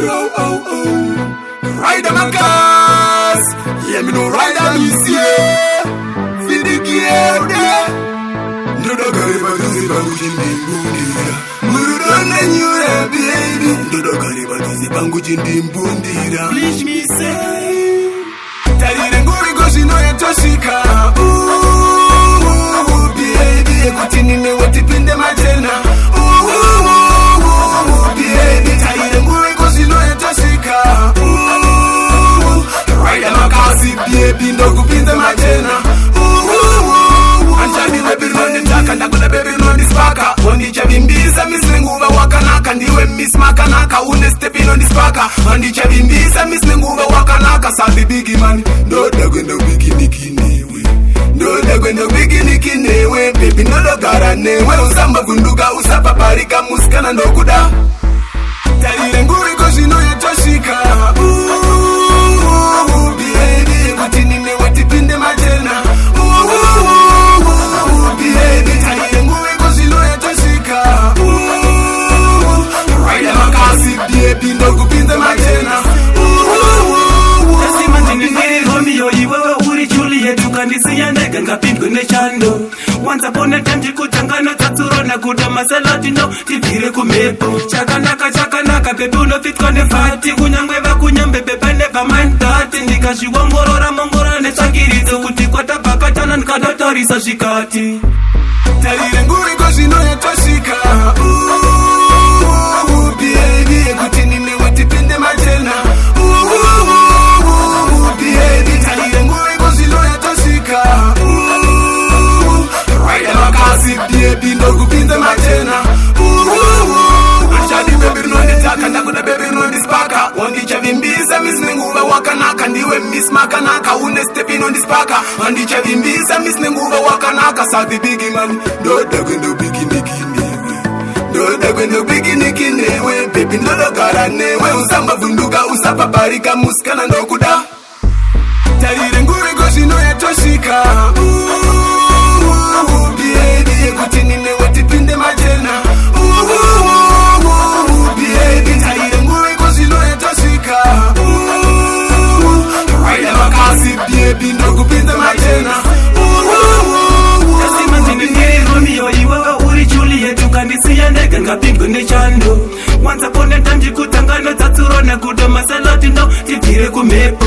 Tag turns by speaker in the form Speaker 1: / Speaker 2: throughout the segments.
Speaker 1: Row, oh, oh. Ride my cars. Yeah, me no ride a monsieur. Feel the gear there. No, no, Kariba, this is Banguchin Dimbundira. Murudana, you're baby. No, no, Kariba, this is Banguchin Dimbundira. Please me say. Tari nguri goshi no yatoshika. Ooh, baby, kutini me weti pinde majena. Ooh, baby, tari nguri goshi no yatoshika. Ooh, ride my kasi, baby, no kupinde majena. Ooh, anjani baby no nitaka, ndakuna baby no dispaka. Ondicha bimbisa mislenguva wakanaka, ndiwe miss makanaka, une stepping on dispaka. Ondicha bimbisa mislenguva wakanaka, sabi bigi man. No dagwendo bigini kinewe. No dagwendo bigini kinewe. Baby no logara newe. Usamba gunduga usapa parika muskana no kuda. Tarire nguri koshi no yetoshika. Ooh, baby, kutini mewe tipinde majena. Ooh, baby, tarire nguri koshi no yetoshika. Ooh, ride makasi, baby, no kupinde majena. Once upon a time tikutangana tatsurona kuda masalati no tivire kumepo chakanaka pepe unofitwa nefati kunyangwe vakunyambe pepe never mind that ndikazviongorora mongorora netsvangiridzo kuti kwatapakatana ndikadatarisa zvikati tarire nguri kozvino yatosvika baby kuti ninewe tipinde majena baby tarire nguri kozvino yatosvika baby no kupinde majena Anjani baby no nitaka ndakuda baby no dispaka Wandicha vimbisa mislenguva wakanaka ndiwe miss makanaka une stepping on dispaka Wandicha vimbisa mislenguva wakanaka sabi bigi man no dagwendo bigini kinewe No dagwendo bigini kinewe baby no logara newe Usamba vunduga usapa parika muskana no kuda Tarire nguri goshi no yatoshika kutini newe tipinde majena baby tarire nguri kozino yatoshika ride makasi baby no kupinde majena Kasima ndinengeri Romeo iwewe uri Juliet ukandisiya ndege ngapindwe nechando Once upon a time tikutangana tatsurona kuda masalati no tivire kumepo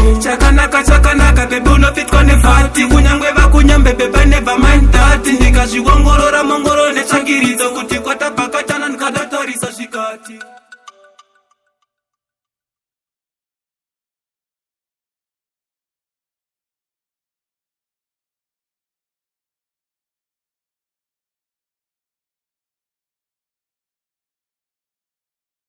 Speaker 1: chakanaka pepe unofitwa nefati kunyangwe vakunyambe pepe never mind that ndikazviongorora mongororo netsvangiridzo kuti kwatapakatana ndikadatarisa zvikati